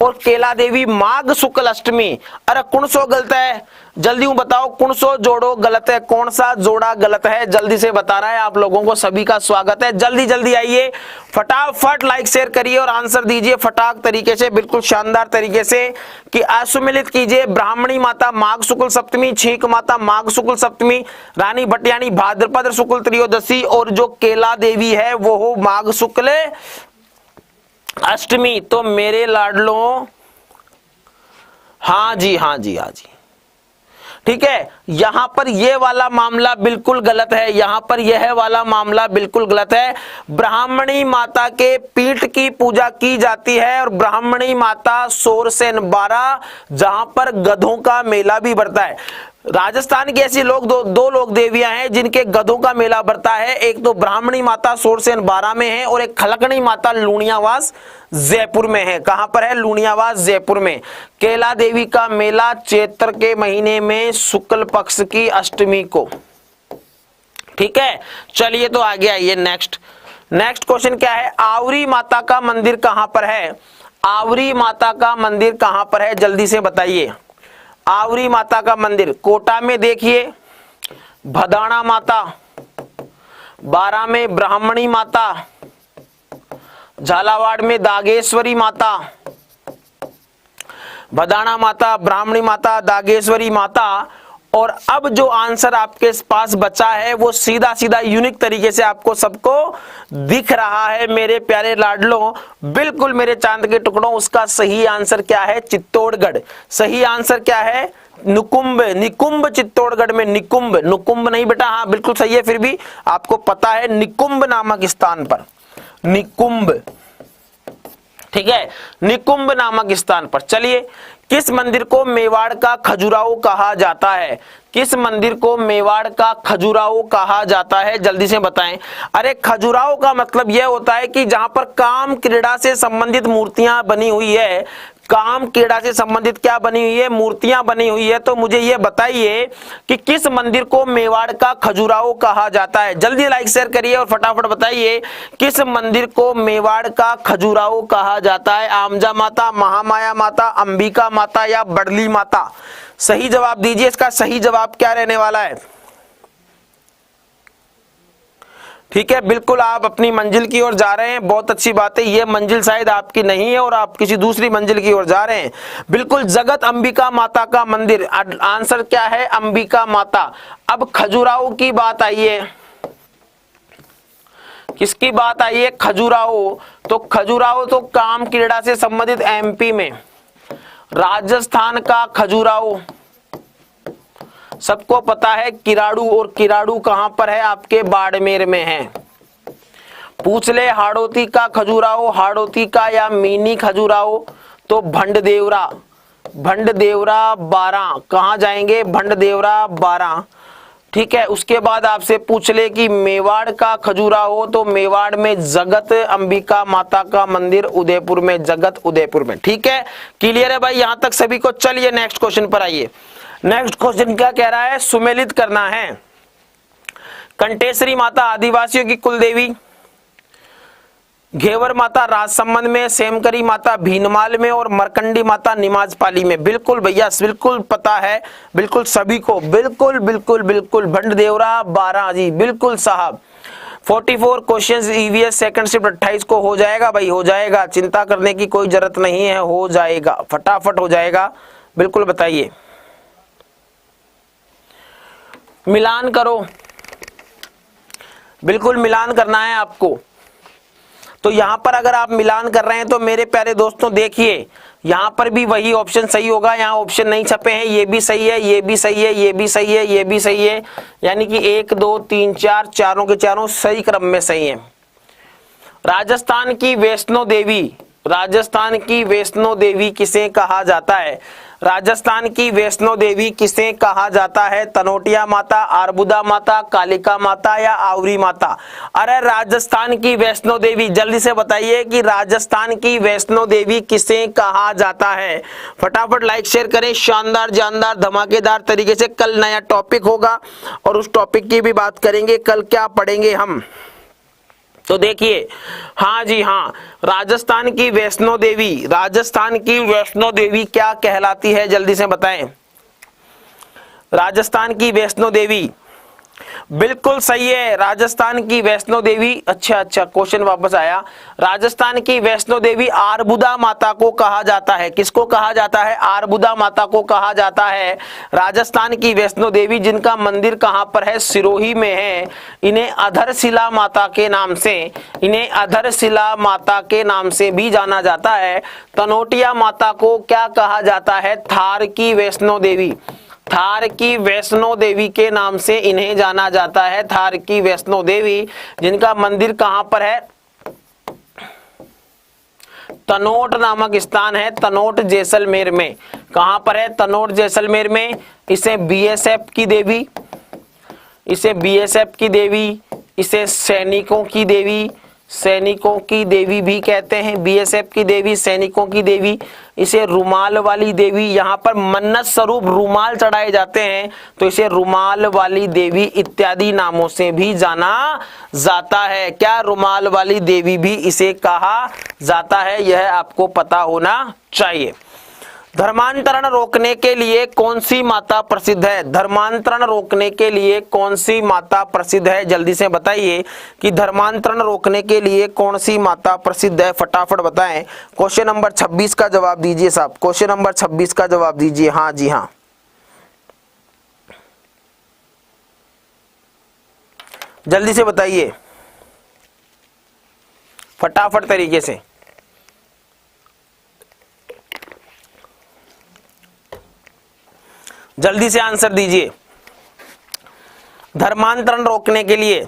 और केला देवी माघ शुक्ल अष्टमी। अरे कौन सो गलत है? जल्दी बताओ, कौन सो जोड़ो गलत है? कौन सा जोड़ा गलत है? जल्दी से बता रहा है आप लोगों को। सभी का स्वागत है, जल्दी जल्दी आइए, फटाफट लाइक शेयर करिए और आंसर दीजिए फटाक तरीके से, बिल्कुल शानदार तरीके से। कि असुमिलित कीजिए। ब्राह्मणी माता माघ शुक्ल सप्तमी, छींक माता माघ शुक्ल सप्तमी, रानी भटियाणी भाद्रपद शुक्ल त्रयोदशी, और जो केला देवी है वो हो माघ शुक्ल अष्टमी तो मेरे लाडलों, हाँ जी हाँ जी हाँ जी, ठीक है। यहां पर यह वाला मामला बिल्कुल गलत है, यहां पर यह वाला मामला बिल्कुल गलत है। ब्राह्मणी माता के पीठ की पूजा की जाती है और ब्राह्मणी माता सोरसेन 12 जहां पर गधों का मेला भी बढ़ता है। राजस्थान की ऐसी दो लोक देवियां हैं जिनके गधों का मेला बढ़ता है। एक तो ब्राह्मणी माता सोरसेन 12 में है और एक खलकणी माता लूणियावास जयपुर में है। कहां पर है? लूणियावास जयपुर में। केला देवी का मेला चैत्र के महीने में शुक्ल पक्ष की अष्टमी को। ठीक है, चलिए तो आगे आइए। नेक्स्ट क्वेश्चन क्या है? आवरी माता का मंदिर कहां पर है? आवरी माता का मंदिर कहां पर है? जल्दी से बताइए। आवरी माता का मंदिर कोटा में देखिए, भदाना माता, 12 में ब्राह्मणी माता, झालावाड़ में दागेश्वरी माता, भदाना माता, ब्राह्मणी माता, दागेश्वरी माता। और अब जो आंसर आपके पास बचा है वो सीधा सीधा यूनिक तरीके से आपको सबको दिख रहा है मेरे प्यारे लाडलों, बिल्कुल मेरे चांद के टुकड़ों। उसका सही आंसर क्या है? चित्तौड़गढ़। सही आंसर क्या है? निकुंभ। निकुंभ चित्तौड़गढ़ में, निकुंभ, नुकुंभ नहीं बेटा, हाँ बिल्कुल सही है। फिर भी आपको पता है निकुंभ नामक स्थान पर, निकुंभ, ठीक है, निकुंभ नामक स्थान पर। चलिए, किस मंदिर को मेवाड़ का खजुराहो कहा जाता है? किस मंदिर को मेवाड़ का खजुराहो कहा जाता है? जल्दी से बताएं। अरे खजुराहो का मतलब यह होता है कि जहां पर काम क्रीड़ा से संबंधित मूर्तियां बनी हुई है, काम क्रीड़ा से संबंधित क्या बनी हुई है? मूर्तियां बनी हुई है। तो मुझे यह बताइए कि किस मंदिर को मेवाड़ का खजुराहो कहा जाता है? जल्दी लाइक शेयर करिए और फटाफट बताइए किस मंदिर को मेवाड़ का खजुराहो कहा जाता है? आमजा माता, महामाया माता, अंबिका माता या बड़ली माता? सही जवाब दीजिए। इसका सही जवाब क्या रहने वाला है? ठीक है, बिल्कुल आप अपनी मंजिल की ओर जा रहे हैं, बहुत अच्छी बात है। ये मंजिल शायद आपकी नहीं है और आप किसी दूसरी मंजिल की ओर जा रहे हैं। बिल्कुल, जगत अंबिका माता का मंदिर। आंसर क्या है? अंबिका माता। अब खजुराहो की बात आई है, किसकी बात आई है? खजुराहो। तो खजुराहो तो काम क्रीड़ा से संबंधित एमपी में, राजस्थान का खजुराहो सबको पता है किराड़ू, और किराड़ू कहां पर है? आपके बाड़मेर में है। पूछ ले हाड़ौती का खजुराहो, हाड़ौती का या मिनी खजुराहो? तो भंडदेवरा, भंडदेवरा 12। कहां जाएंगे? भंडदेवरा 12। ठीक है, उसके बाद आपसे पूछ ले कि मेवाड़ का खजुराहो, तो मेवाड़ में जगत अंबिका माता का मंदिर उदयपुर में, जगत उदयपुर में। ठीक है, क्लियर है भाई यहां तक सभी को? चलिए नेक्स्ट क्वेश्चन पर आइए। नेक्स्ट क्वेश्चन क्या कह रहा है? सुमेलित करना है। कंटेश्वरी माता आदिवासियों की कुल देवी, घेवर माता राजसमंद में, सेमकरी माता भीनमाल में और मरकंडी माता निमाजपाली में। बिल्कुल भैया, बिल्कुल पता है, बिल्कुल सभी को, बिल्कुल बिल्कुल बिल्कुल। भंडदेवरा 12 जी, बिल्कुल साहब। 44 क्वेश्चंस ईवीएस सेकंड शिफ्ट 28 को हो जाएगा भाई, हो जाएगा, चिंता करने की कोई जरूरत नहीं है, हो जाएगा, फटाफट हो जाएगा। बिल्कुल बताइए, मिलान करो, बिल्कुल मिलान करना है आपको। तो यहां पर अगर आप मिलान कर रहे हैं तो मेरे प्यारे दोस्तों देखिए, यहां पर भी वही ऑप्शन सही होगा। यहां ऑप्शन नहीं छपे हैं, ये भी सही है, ये भी सही है, ये भी सही है, ये भी सही है, यानी कि 1 2 3 4 चारों के चारों सही क्रम में सही है। राजस्थान की वैष्णो देवी, राजस्थान की वैष्णो देवी किसे कहा जाता है? राजस्थान की वैष्णो देवी किसे कहा जाता है? तनोटिया माता, आरबुदा माता, कालिका माता या आवरी माता? अरे राजस्थान की वैष्णो देवी, जल्दी से बताइए कि राजस्थान की वैष्णो देवी किसे कहा जाता है? फटाफट लाइक शेयर करें, शानदार जानदार धमाकेदार तरीके से। कल नया टॉपिक होगा और उस टॉपिक की भी बात करेंगे। कल क्या पढ़ेंगे हम, तो देखिए, हाँ जी हाँ, राजस्थान की वैष्णो देवी, राजस्थान की वैष्णो देवी क्या कहलाती है? जल्दी से बताएं। राजस्थान की वैष्णो देवी, बिल्कुल सही है, राजस्थान की वैष्णो देवी। अच्छा, क्वेश्चन वापस आया। राजस्थान की वैष्णो देवी आरबुदा माता को कहा जाता है। किसको कहा जाता है? आरबुदा माता को कहा जाता है। राजस्थान की वैष्णो देवी, जिनका मंदिर कहां पर है? सिरोही में है। इन्हें अधरशिला माता के नाम से, इन्हें अधरशिला माता के नाम से भी जाना जाता है। तनोटिया माता को क्या कहा जाता है? थार की वैष्णो देवी। थार की वैष्णो देवी के नाम से इन्हें जाना जाता है। थार की वैष्णो देवी, जिनका मंदिर कहां पर है? तनोट नामक स्थान है, तनोट जैसलमेर में। कहां पर है? तनोट जैसलमेर में। इसे बीएसएफ की देवी, इसे बीएसएफ की देवी, इसे सैनिकों की देवी, सैनिकों की देवी भी कहते हैं। बीएसएफ की देवी, सैनिकों की देवी, इसे रुमाल वाली देवी। यहाँ पर मन्नत स्वरूप रुमाल चढ़ाए जाते हैं, तो इसे रुमाल वाली देवी इत्यादि नामों से भी जाना जाता है। क्या? रुमाल वाली देवी भी इसे कहा जाता है, यह आपको पता होना चाहिए। धर्मांतरण रोकने के लिए कौन सी माता प्रसिद्ध है? धर्मांतरण रोकने के लिए कौन सी माता प्रसिद्ध है? जल्दी से बताइए कि धर्मांतरण रोकने के लिए कौन सी माता प्रसिद्ध है, फटाफट बताएं। क्वेश्चन नंबर 26 का जवाब दीजिए साहब, क्वेश्चन नंबर 26 का जवाब दीजिए। हाँ जी हाँ, जल्दी से बताइए फटाफट तरीके से। जल्दी से आंसर दीजिए। धर्मांतरण रोकने के लिए,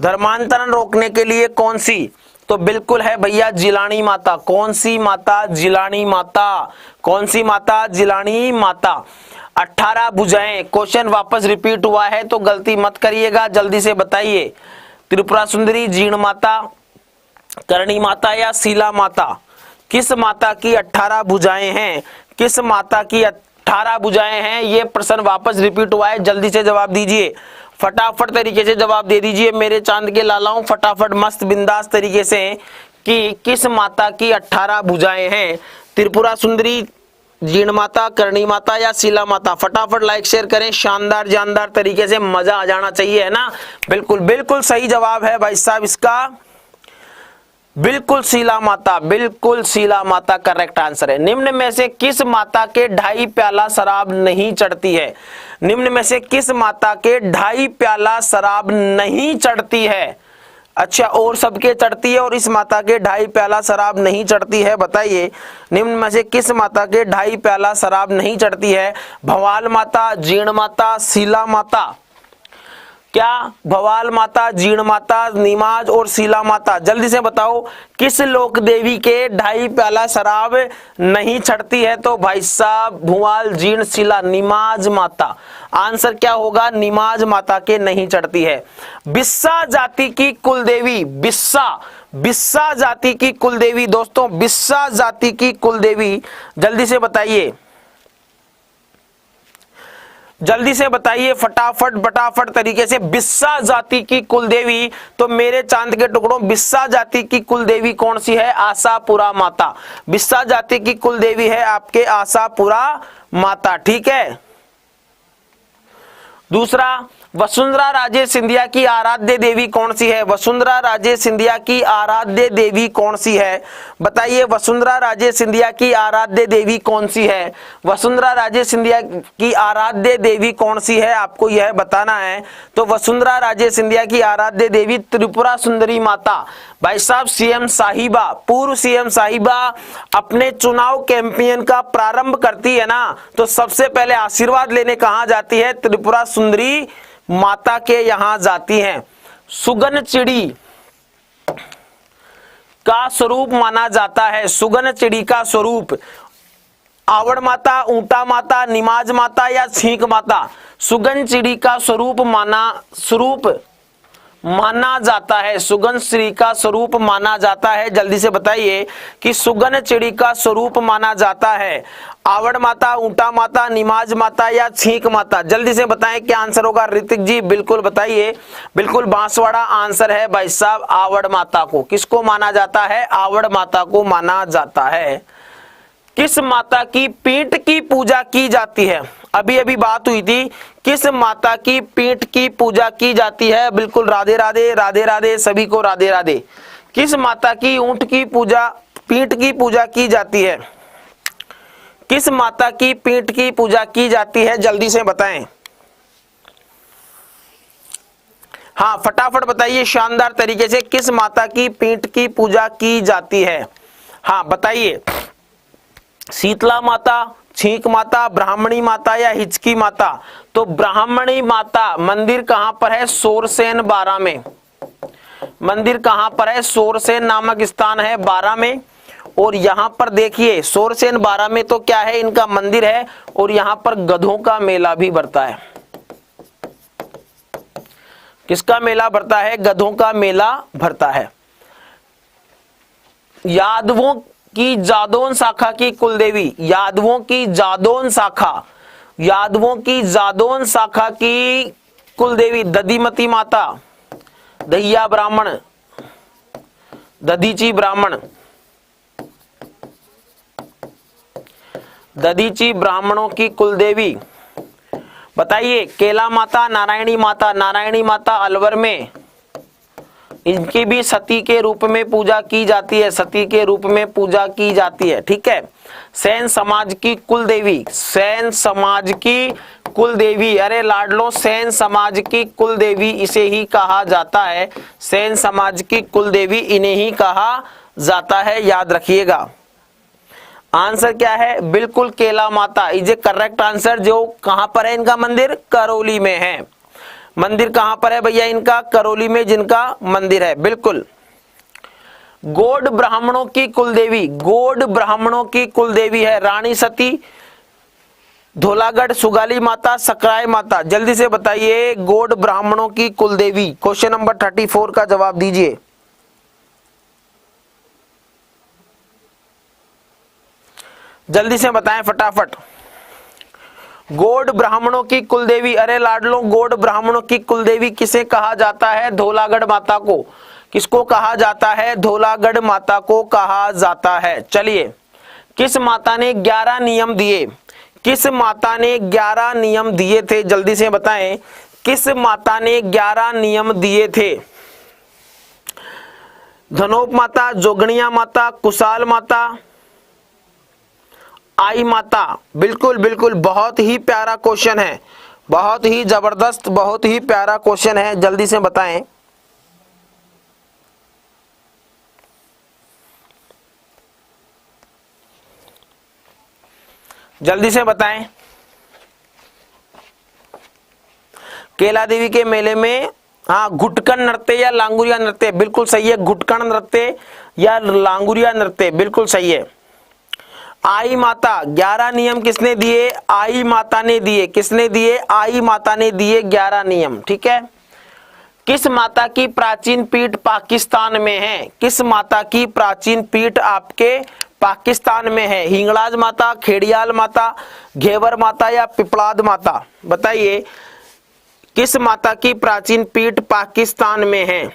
धर्मांतरण रोकने के लिए कौन सी? तो बिल्कुल है भैया जिलानी माता। कौन सी माता? जिलानी माता। कौन सी माता? जिलानी माता। 18 भुजाएं। क्वेश्चन वापस रिपीट हुआ है तो गलती मत करिएगा, जल्दी से बताइए। त्रिपुरा सुंदरी, जीर्ण माता, करणी माता या शीला माता? किस माता की 18 भुजाएं हैं? किस माता की 18 भुजाएं हैं? ये प्रश्न वापस रिपीट हुआ है, जल्दी से जवाब दीजिए। फटाफट तरीके से जवाब दे दीजिए मेरे चांद के लालाओं, फटाफट मस्त बिंदास तरीके से, कि किस माता की 18 भुजाएं हैं? त्रिपुरा सुंदरी, जीर्ण माता, करणी माता या शीला माता? फटाफट लाइक शेयर करें, शानदार जानदार तरीके से, मजा आ जाना चाहिए, है ना। बिल्कुल बिल्कुल सही जवाब है भाई साहब इसका, बिल्कुल शीला माता, बिल्कुल शीला माता करेक्ट आंसर है। निम्न में से किस माता के 2.5 प्याला शराब नहीं चढ़ती है? निम्न में से किस माता के 2.5 प्याला शराब नहीं चढ़ती है? अच्छा, और सबके चढ़ती है और इस माता के 2.5 प्याला शराब नहीं चढ़ती है, बताइए। निम्न में से किस माता के 2.5 प्याला शराब नहीं चढ़ती है? भवाल माता, जीर्ण माता, शीला माता? क्या? भवाल माता, जीर्ण माता, निमाज और शीला माता? जल्दी से बताओ किस लोक देवी के 2.5 प्याला शराब नहीं चढ़ती है? तो भाई साहब भुवाल, जीर्ण, शीला, निमाज माता। आंसर क्या होगा? निमाज माता के नहीं चढ़ती है। बिस्सा जाति की कुल देवी, बिस्सा, बिस्सा जाति की कुल देवी दोस्तों, बिस्सा जाति की कुल देवी, जल्दी से बताइए, जल्दी से बताइए फटाफट फटाफट तरीके से। बिस्सा जाति की कुल देवी, तो मेरे चांद के टुकड़ों बिस्सा जाति की कुल देवी कौन सी है? आशापुरा माता। बिस्सा जाति की कुल देवी है आपके आशापुरा माता, ठीक है। दूसरा, वसुंधरा राजे सिंधिया की आराध्य देवी कौन सी है? वसुंधरा राजे सिंधिया की आराध्य देवी कौन सी है? बताइए, वसुंधरा राजे सिंधिया की आराध्य देवी कौन सी है? वसुंधरा राजे सिंधिया की आराध्य देवी कौन सी है, आपको यह बताना है। तो वसुंधरा राजे सिंधिया की आराध्य देवी त्रिपुरा सुंदरी माता। भाई साहब सीएम साहिबा, पूर्व सीएम साहिबा अपने चुनाव कैंपेन का प्रारंभ करती है ना, तो सबसे पहले आशीर्वाद लेने कहां जाती है? त्रिपुरा सुंदरी माता के यहां जाती हैं। सुगन चिड़ी का स्वरूप माना जाता है, सुगन चिड़ी का स्वरूप आवड़ माता, ऊंटा माता, निमाज माता या छींक माता? सुगन चिड़ी का स्वरूप माना जाता है, सुगन चिड़ी का स्वरूप माना जाता है। जल्दी से बताइए कि सुगन चिड़ी का स्वरूप माना जाता है आवड़ माता, ऊंटा माता, निमाज माता या छींक माता? जल्दी से बताएं क्या आंसर होगा। ऋतिक जी बिल्कुल बताइए, बिल्कुल बांसवाड़ा आंसर है भाई साहब, आवड़ माता को। किसको माना जाता है? आवड़ माता को माना जाता है। किस माता की पीठ की पूजा की जाती है? अभी अभी बात हुई थी, किस माता की पीठ की पूजा की जाती है? बिल्कुल, राधे राधे, राधे राधे, सभी को राधे राधे। किस माता की ऊंट की पूजा, पीठ की पूजा की जाती है? किस माता की पीठ की पूजा की जाती है? जल्दी से बताएं। हाँ, फटाफट बताइए शानदार तरीके से, किस माता की पीठ की पूजा की जाती है? हाँ बताइए। शीतला माता, छींक माता, ब्राह्मणी माता या हिचकी माता? तो ब्राह्मणी माता मंदिर कहां पर है? सोरसेन 12 में। मंदिर कहां पर है? सोरसेन नामक स्थान है 12 में। और यहां पर देखिए सोरसेन 12 में तो क्या है, इनका मंदिर है, और यहां पर गधों का मेला भी बढ़ता है। किसका मेला भरता है? गधों का मेला भरता है। यादवों की जादौन शाखा की कुलदेवी, यादवों की जादौन शाखा, यादवों की जादौन शाखा की कुलदेवी दधिमती माता, दहिया ब्राह्मण, दधीची ब्राह्मण, दधीची ब्राह्मणों की कुलदेवी बताइए। केला माता, नारायणी माता, नारायणी माता अलवर में, इनकी भी सती के रूप में पूजा की जाती है, सती के रूप में पूजा की जाती है, ठीक है। सेन समाज की कुल देवी, सेन समाज की कुल देवी, अरे लाडलो, सेन समाज की कुल देवी इसे ही कहा जाता है, सेन समाज की कुल देवी इन्हें ही कहा जाता है, याद रखिएगा। आंसर क्या है? बिल्कुल केला माता इज ए करेक्ट आंसर। जो कहां पर है इनका मंदिर? करौली में है। मंदिर कहां पर है भैया इनका? करौली में जिनका मंदिर है, बिल्कुल। गौड़ ब्राह्मणों की कुलदेवी, गौड़ ब्राह्मणों की कुलदेवी है रानी सती, धोलागढ़ सुगाली माता, सकराय माता। जल्दी से बताइए गौड़ ब्राह्मणों की कुलदेवी। क्वेश्चन नंबर 34 का जवाब दीजिए। जल्दी से बताएं फटाफट। गौड़ ब्राह्मणों की कुलदेवी, अरे लाडलो, गौड़ ब्राह्मणों की कुलदेवी किसे कहा जाता है? धोलागढ़ माता को। किसको कहा जाता है? धोलागढ़ माता को कहा जाता है। चलिए, किस माता ने 11 नियम दिए? किस माता ने 11 नियम दिए थे? जल्दी से बताएं, किस माता ने 11 नियम दिए थे? धनोप माता, जोगणिया माता, कुशाल माता, आई माता? बिल्कुल बिल्कुल, बहुत ही प्यारा क्वेश्चन है, बहुत ही जबरदस्त, बहुत ही प्यारा क्वेश्चन है। जल्दी से बताएं। जल्दी से बताएं। केला देवी के मेले में, हाँ, घुटकन नृत्य या लांगुरिया नृत्य? बिल्कुल सही है, घुटकन नृत्य या लांगुरिया नृत्य, बिल्कुल सही है। आई माता, 11 नियम किसने दिए? आई माता ने दिए। किसने दिए? आई माता ने दिए 11 नियम, ठीक है। किस माता की प्राचीन पीठ पाकिस्तान में है? किस माता की प्राचीन पीठ आपके पाकिस्तान में है? हिंगलाज माता, खेड़ियाल माता, घेवर माता या पिपलाद माता? बताइए, किस माता की प्राचीन पीठ पाकिस्तान में है?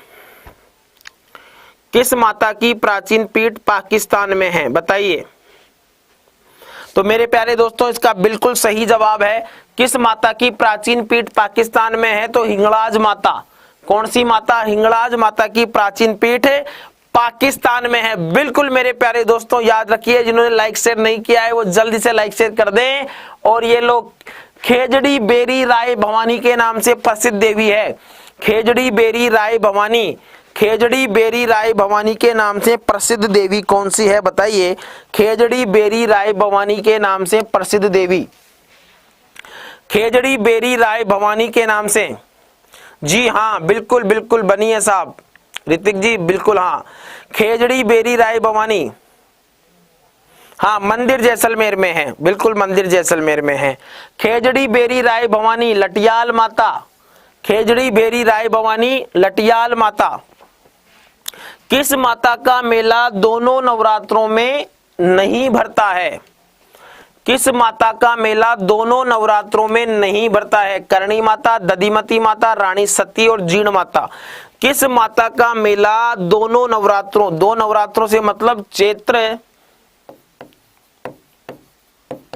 किस माता की प्राचीन पीठ पाकिस्तान में है? बताइए। तो मेरे प्यारे दोस्तों, इसका बिल्कुल सही जवाब है, किस माता की प्राचीन पीठ पाकिस्तान में है? तो हिंगलाज माता। कौन सी माता? हिंगलाज माता की प्राचीन पीठ पाकिस्तान में है। बिल्कुल मेरे प्यारे दोस्तों, याद रखिए, जिन्होंने लाइक शेयर नहीं किया है वो जल्दी से लाइक शेयर कर दें। और ये लोग, खेजड़ी बेरी राय भवानी के नाम से प्रसिद्ध देवी है, खेजड़ी बेरी राय भवानी, खेजड़ी बेरी राय भवानी के नाम से प्रसिद्ध देवी कौन सी है? बताइए, खेजड़ी बेरी राय भवानी के नाम से प्रसिद्ध देवी, खेजड़ी बेरी राय भवानी के नाम से। जी हाँ, बिल्कुल बिल्कुल बनी है साहब, ऋतिक जी, बिल्कुल हाँ, खेजड़ी बेरी राय भवानी, हाँ, मंदिर जैसलमेर में है, बिल्कुल मंदिर जैसलमेर में है। खेजड़ी बेरी राय भवानी, लटियाल माता, खेजड़ी बेरी राय भवानी, लटियाल माता। किस माता का मेला दोनों नवरात्रों में नहीं भरता है? किस माता का मेला दोनों नवरात्रों में नहीं भरता है? करणी माता, दधिमती माता, रानी सती और जीण माता। किस माता का मेला दोनों नवरात्रों, दो नवरात्रों से मतलब चैत्र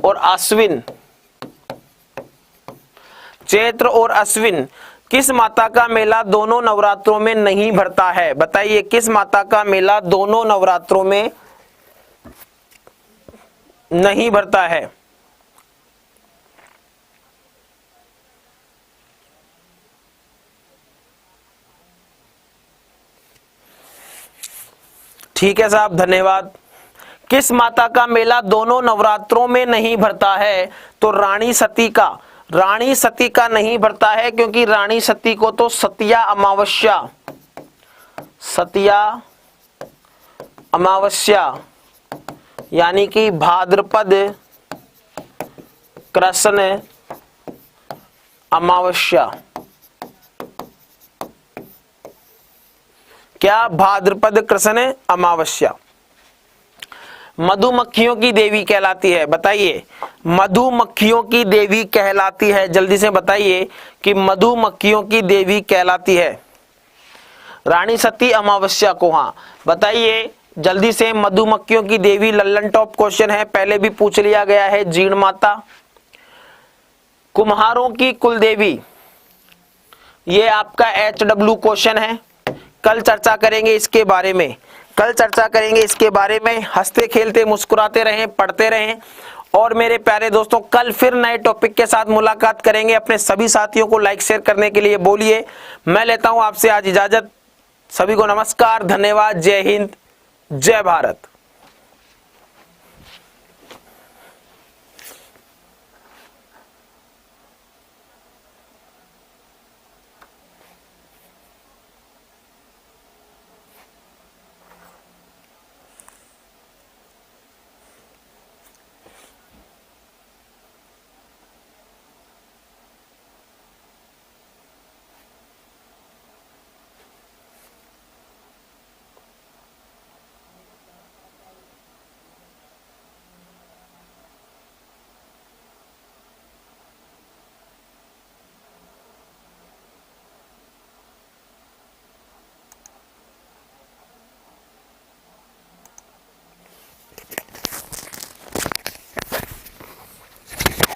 और आश्विन, चैत्र और अश्विन किस माता का मेला दोनों नवरात्रों में नहीं भरता है? बताइए किस माता का मेला दोनों नवरात्रों में नहीं भरता है? ठीक है साहब, धन्यवाद। किस माता का मेला दोनों नवरात्रों में नहीं भरता है? तो रानी सती का। रानी सती का नहीं भरता है क्योंकि रानी सती को तो सतिया अमावस्या यानी कि भाद्रपद कृष्ण अमावस्या, क्या? भाद्रपद कृष्ण अमावस्या मधुमक्खियों की देवी कहलाती है। बताइए मधुमक्खियों की देवी कहलाती है, जल्दी से बताइए कि मधुमक्खियों की देवी कहलाती है रानी सती अमावस्या को। हाँ बताइए जल्दी से, मधुमक्खियों की देवी लल्लन टॉप क्वेश्चन है, पहले भी पूछ लिया गया है। जीण माता। कुम्हारों की कुलदेवी, ये आपका HW क्वेश्चन है, कल चर्चा करेंगे इसके बारे में, कल चर्चा करेंगे इसके बारे में। हंसते खेलते मुस्कुराते रहें, पढ़ते रहें। और मेरे प्यारे दोस्तों कल फिर नए टॉपिक के साथ मुलाकात करेंगे। अपने सभी साथियों को लाइक शेयर करने के लिए बोलिए। मैं लेता हूं आपसे आज इजाजत। सभी को नमस्कार, धन्यवाद, जय हिंद, जय भारत।